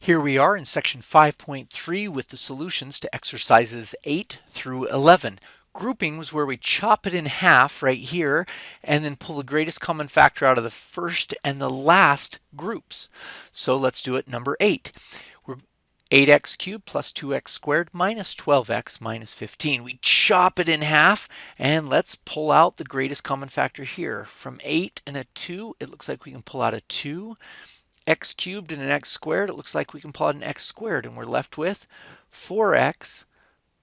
Here we are in section 5.3 with the solutions to exercises 8 through 11. Grouping was where we chop it in half right here and then pull the greatest common factor out of the first and the last groups. So let's do it. Number 8. We're 8x cubed plus 2x squared minus 12x minus 15. We chop it in half and let's pull out the greatest common factor here. From 8 and a 2, it looks like we can pull out a 2. X cubed and an x squared, it looks like we can pull out an x squared, and we're left with 4x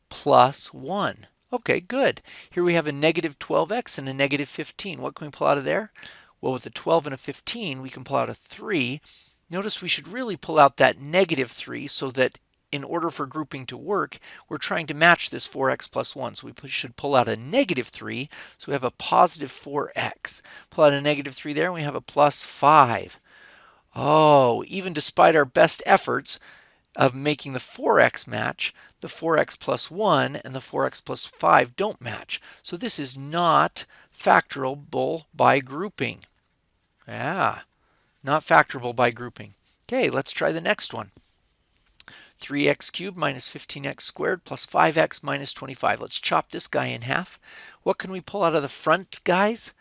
plus 1. Okay, good. Here we have a negative 12x and a negative 15. What can we pull out of there? Well, with a 12 and a 15, we can pull out a 3. Notice we should really pull out that negative 3 so that in order for grouping to work, we're trying to match this 4x plus 1. So we should pull out a negative 3, so we have a positive 4x. Pull out a negative 3 there, and we have a plus 5. Oh, even despite our best efforts of making the 4x match, the 4x plus 1 and the 4x plus 5 don't match. So this is not factorable by grouping. Yeah, not factorable by grouping. Okay, let's try the next one. 3x cubed minus 15x squared plus 5x minus 25. Let's chop this guy in half. What can we pull out of the front, guys?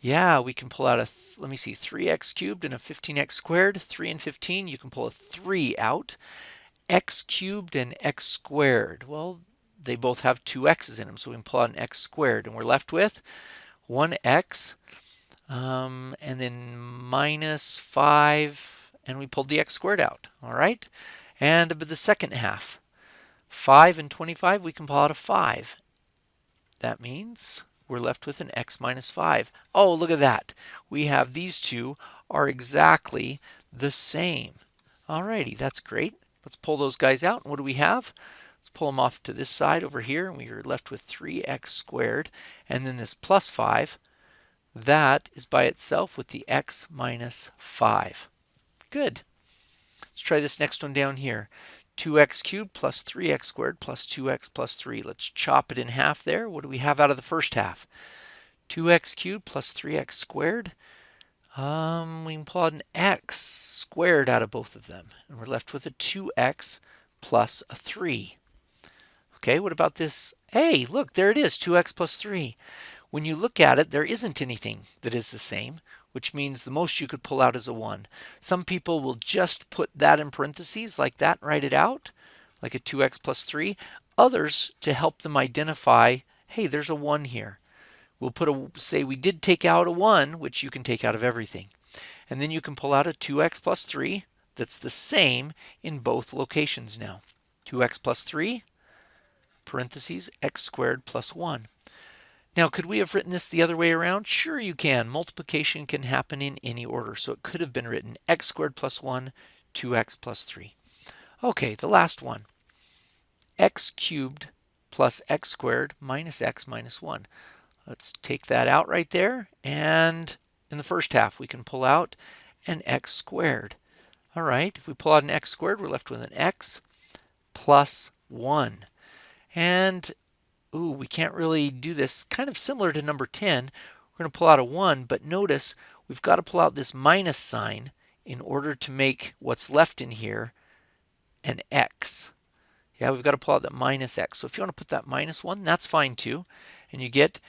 Yeah, we can pull out let me see, 3x cubed and a 15x squared. 3 and 15, you can pull a 3 out. X cubed and x squared. Well, they both have two x's in them, so we can pull out an x squared. And we're left with 1x and then minus 5, and we pulled the x squared out. All right? And the second half, 5 and 25, we can pull out a 5. That means we're left with an x minus 5. Oh, look at that. We have these two are exactly the same. Alrighty, that's great. Let's pull those guys out. And what do we have? Let's pull them off to this side over here, and we are left with 3x squared. And then this plus 5, that is by itself with the x minus 5. Good. Let's try this next one down here. 2x cubed plus 3x squared plus 2x plus 3. Let's chop it in half there. What do we have out of the first half? 2x cubed plus 3x squared. We can pull out an x squared out of both of them. And we're left with a 2x plus a 3. Okay, what about this? Hey, look, there it is, 2x plus 3. When you look at it, there isn't anything that is the same, which means the most you could pull out is a 1. Some people will just put that in parentheses like that and write it out, like a 2x plus 3. Others, to help them identify, hey, there's a 1 here. We'll say we did take out a 1, which you can take out of everything. And then you can pull out a 2x plus 3 that's the same in both locations now. 2x plus 3, parentheses, x squared plus 1. Now, could we have written this the other way around? Sure you can. Multiplication can happen in any order. So it could have been written x squared plus 1, 2x plus 3. Okay, the last one. X cubed plus x squared minus x minus 1. Let's take that out right there. And in the first half, we can pull out an x squared. All right, if we pull out an x squared, we're left with an x plus 1. And ooh, we can't really do this. Kind of similar to number 10. We're going to pull out a 1, but notice we've got to pull out this minus sign in order to make what's left in here an x. Yeah, we've got to pull out that minus x. So if you want to put that minus 1, that's fine too. And you get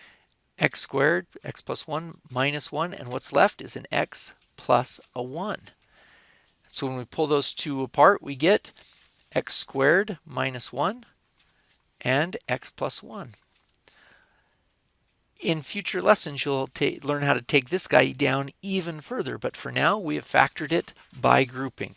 x squared, x plus 1, minus 1, and what's left is an x plus a 1. So when we pull those two apart, we get x squared minus 1 and x plus 1. In future lessons, you'll learn how to take this guy down even further, but for now, we have factored it by grouping.